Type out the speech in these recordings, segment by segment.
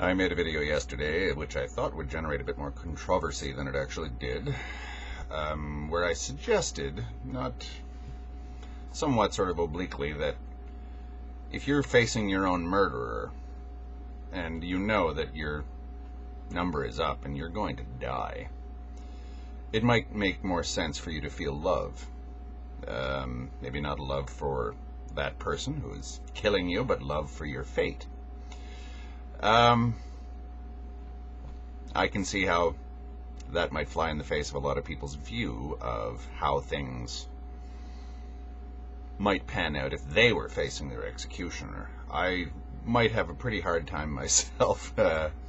I made a video yesterday which I thought would generate a bit more controversy than it actually did, where I suggested, not somewhat sort of obliquely, that if you're facing your own murderer and you know that your number is up and you're going to die, it might make more sense for you to feel love. Maybe not love for that person who is killing you, but love for your fate. I can see how that might fly in the face of a lot of people's view of how things might pan out if they were facing their executioner. I might have a pretty hard time myself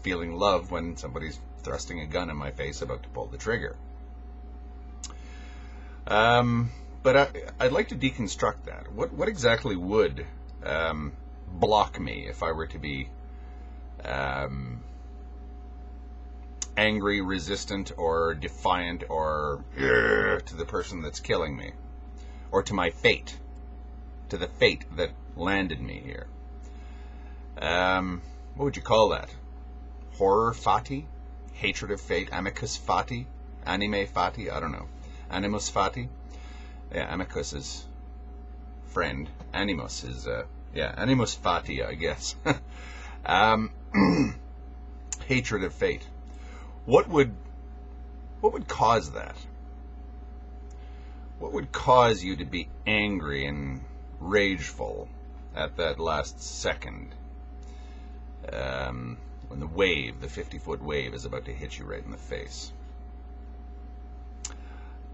feeling love when somebody's thrusting a gun in my face about to pull the trigger. But I'd like to deconstruct that. What exactly would block me if I were to be angry, resistant, or defiant, or to the person that's killing me, or to my fate, to the fate that landed me here? What would you call that? Horror Fati? Hatred of fate? Amicus Fati? Anime Fati? I don't know. Animus Fati? Yeah, amicus is friend. Animus is, Animus Fati, I guess. Hatred of fate. What would cause that? What would cause you to be angry and rageful at that last second, when the wave, the 50-foot wave, is about to hit you right in the face?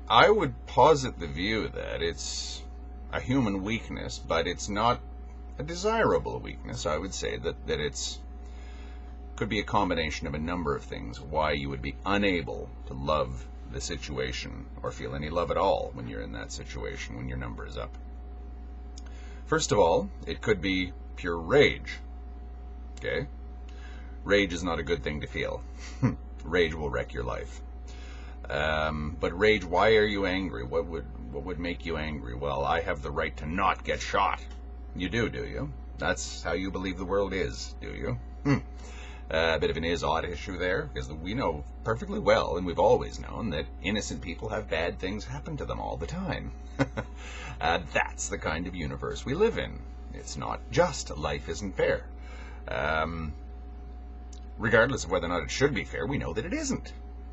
I would posit the view that it's a human weakness, but it's not a desirable weakness. I would say that it's could be a combination of a number of things why you would be unable to love the situation or feel any love at all when you're in that situation, when your number is up. First of all, it could be pure rage. Okay? Rage is not a good thing to feel. Rage will wreck your life. But rage, why are you angry? What would make you angry? Well, I have the right to not get shot. You do you? That's how you believe the world is, do you? A bit of an is-ought issue there, because we know perfectly well, and we've always known, that innocent people have bad things happen to them all the time. That's the kind of universe we live in. It's not just. Life isn't fair. Regardless of whether or not it should be fair, we know that it isn't.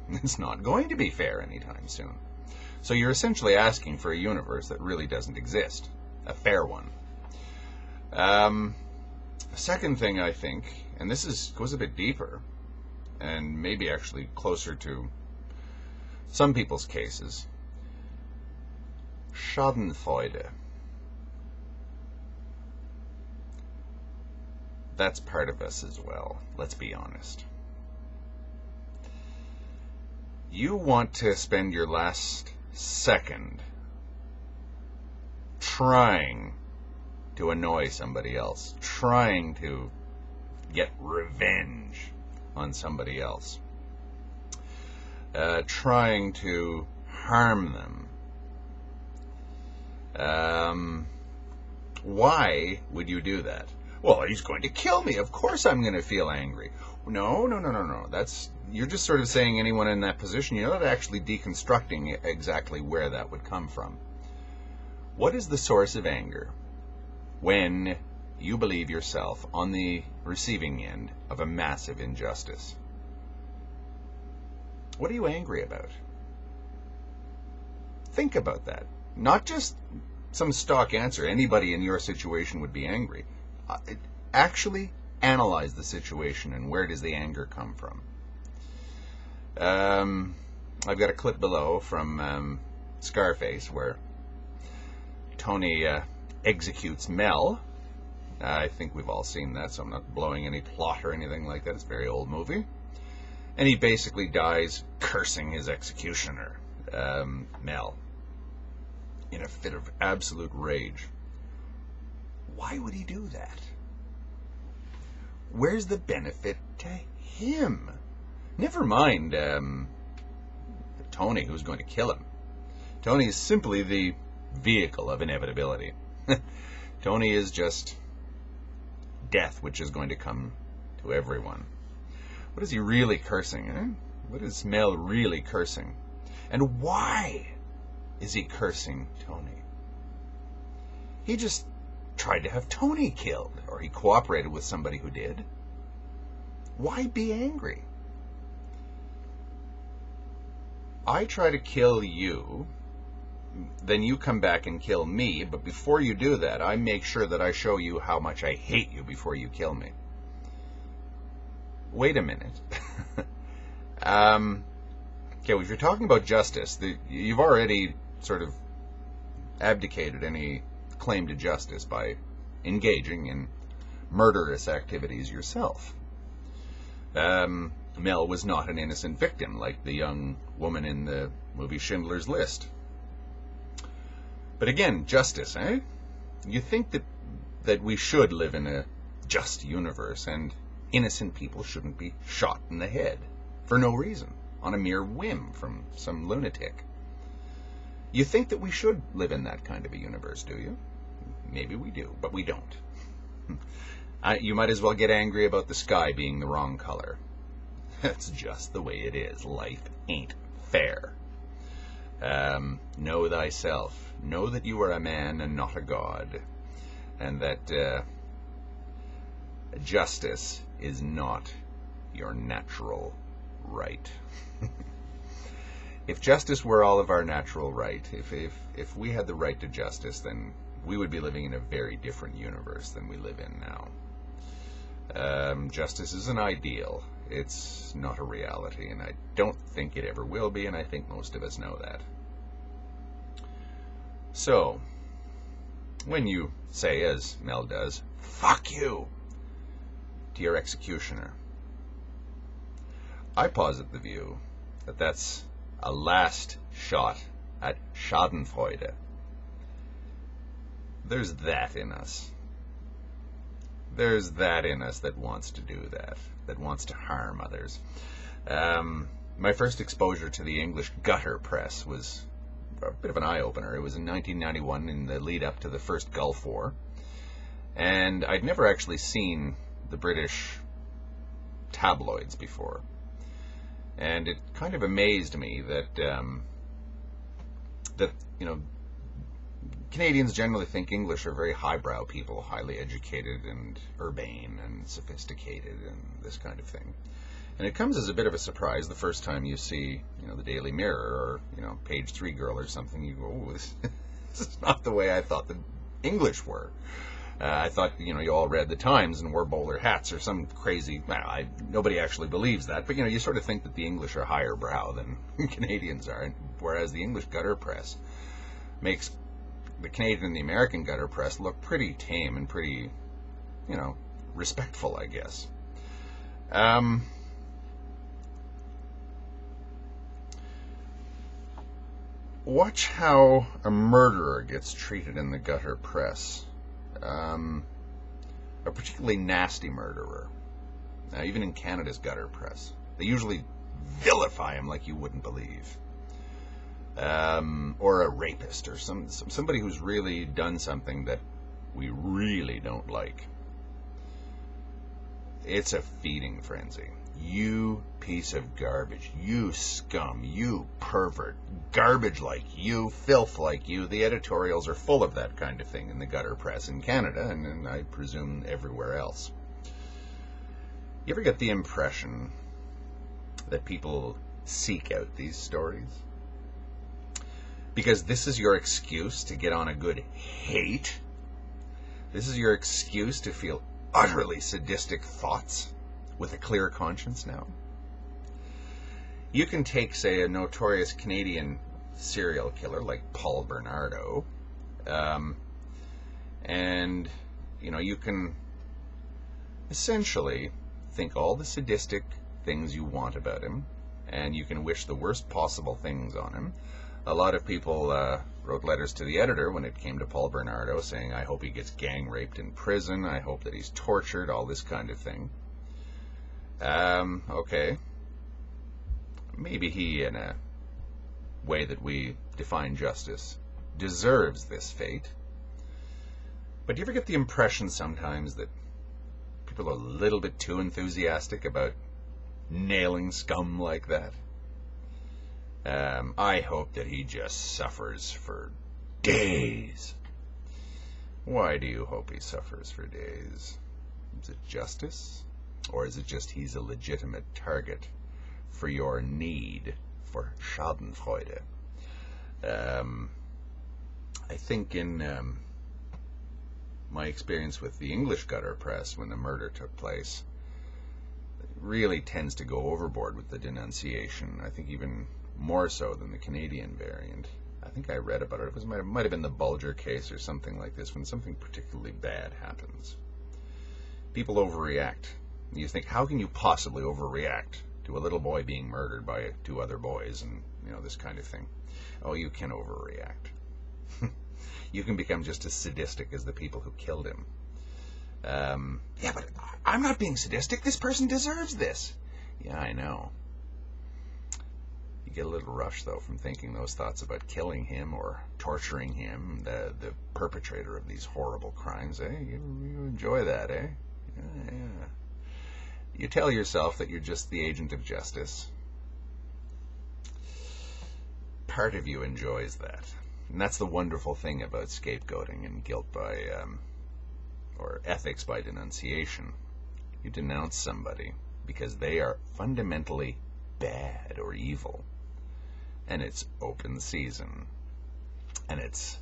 It's not going to be fair anytime soon. So you're essentially asking for a universe that really doesn't exist. A fair one. The second thing, I think, and this goes a bit deeper, and maybe actually closer to some people's cases, Schadenfreude. That's part of us as well, let's be honest. You want to spend your last second trying to annoy somebody else, trying to get revenge on somebody else, trying to harm them. Why would you do that? Well, he's going to kill me. Of course I'm going to feel angry. No. You're just sort of saying anyone in that position. You're not actually deconstructing exactly where that would come from. What is the source of anger when you believe yourself on the receiving end of a massive injustice? What are you angry about? Think about that. Not just some stock answer. Anybody in your situation would be angry. Actually analyze the situation and where does the anger come from. I've got a clip below from Scarface where Tony executes Mel. I think we've all seen that, so I'm not blowing any plot or anything like that. It's a very old movie. And he basically dies cursing his executioner, Mel, in a fit of absolute rage. Why would he do that? Where's the benefit to him? Never mind Tony, who's going to kill him. Tony is simply the vehicle of inevitability. Tony is just death, which is going to come to everyone. What is he really cursing, eh? What is Mel really cursing? And why is he cursing Tony? He just tried to have Tony killed, or he cooperated with somebody who did. Why be angry? I try to kill you, then you come back and kill me, but before you do that, I make sure that I show you how much I hate you before you kill me. Wait a minute. Okay, well, if you're talking about justice, you've already sort of abdicated any claim to justice by engaging in murderous activities yourself. Mel was not an innocent victim like the young woman in the movie Schindler's List. But again, justice, eh? You think that we should live in a just universe and innocent people shouldn't be shot in the head for no reason, on a mere whim from some lunatic. You think that we should live in that kind of a universe, do you? Maybe we do, but we don't. You might as well get angry about the sky being the wrong color. That's just the way it is. Life ain't fair. Know thyself. Know that you are a man and not a god. And that justice is not your natural right. If justice were all of our natural right, if we had the right to justice, then we would be living in a very different universe than we live in now. Justice is an ideal. It's not a reality, and I don't think it ever will be, and I think most of us know that. So, when you say, as Mel does, "Fuck you," to your executioner, I posit the view that that's a last shot at Schadenfreude. There's that in us. There's that in us that wants to do that wants to harm others. My first exposure to the English gutter press was a bit of an eye-opener. It was in 1991 in the lead-up to the first Gulf War. And I'd never actually seen the British tabloids before. And it kind of amazed me that Canadians generally think English are very highbrow people, highly educated and urbane and sophisticated and this kind of thing. And it comes as a bit of a surprise the first time you see, the Daily Mirror or, Page 3 Girl or something. You go, oh, this is not the way I thought the English were. I thought, you all read the Times and wore bowler hats or some crazy, nobody actually believes that, but, you sort of think that the English are higher brow than Canadians are, whereas the English gutter press makes the Canadian and the American gutter press look pretty tame and pretty, respectful, I guess. Watch how a murderer gets treated in the gutter press. A particularly nasty murderer. Even in Canada's gutter press. They usually vilify him like you wouldn't believe. Or a rapist, or somebody who's really done something that we really don't like. It's a feeding frenzy. You piece of garbage, you scum, you pervert, garbage like you, filth like you. The editorials are full of that kind of thing in the gutter press in Canada, and I presume everywhere else. You ever get the impression that people seek out these stories? Because this is your excuse to get on a good hate? This is your excuse to feel utterly sadistic thoughts with a clear conscience now? You can take, say, a notorious Canadian serial killer like Paul Bernardo, and, you can essentially think all the sadistic things you want about him, and you can wish the worst possible things on him. A lot of people wrote letters to the editor when it came to Paul Bernardo saying, I hope he gets gang raped in prison, I hope that he's tortured, all this kind of thing. Okay. Maybe he, in a way that we define justice, deserves this fate. But do you ever get the impression sometimes that people are a little bit too enthusiastic about nailing scum like that. I hope that he just suffers for days. Why do you hope he suffers for days? Is it justice? Or is it just he's a legitimate target for your need for Schadenfreude? I think in my experience with the English gutter press when the murder took place, it really tends to go overboard with the denunciation. I think even more so than the Canadian variant. I think I read about it. It might have been the Bulger case or something like this, when something particularly bad happens. People overreact. You think, how can you possibly overreact to a little boy being murdered by two other boys and, this kind of thing? Oh, you can overreact. You can become just as sadistic as the people who killed him. Yeah, but I'm not being sadistic. This person deserves this. Yeah, I know. You get a little rush, though, from thinking those thoughts about killing him or torturing him, the perpetrator of these horrible crimes, eh? You enjoy that, eh? Yeah. You tell yourself that you're just the agent of justice. Part of you enjoys that. And that's the wonderful thing about scapegoating and guilt by, or ethics by denunciation. You denounce somebody because they are fundamentally bad or evil. And it's open season. And it's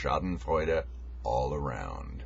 Schadenfreude all around.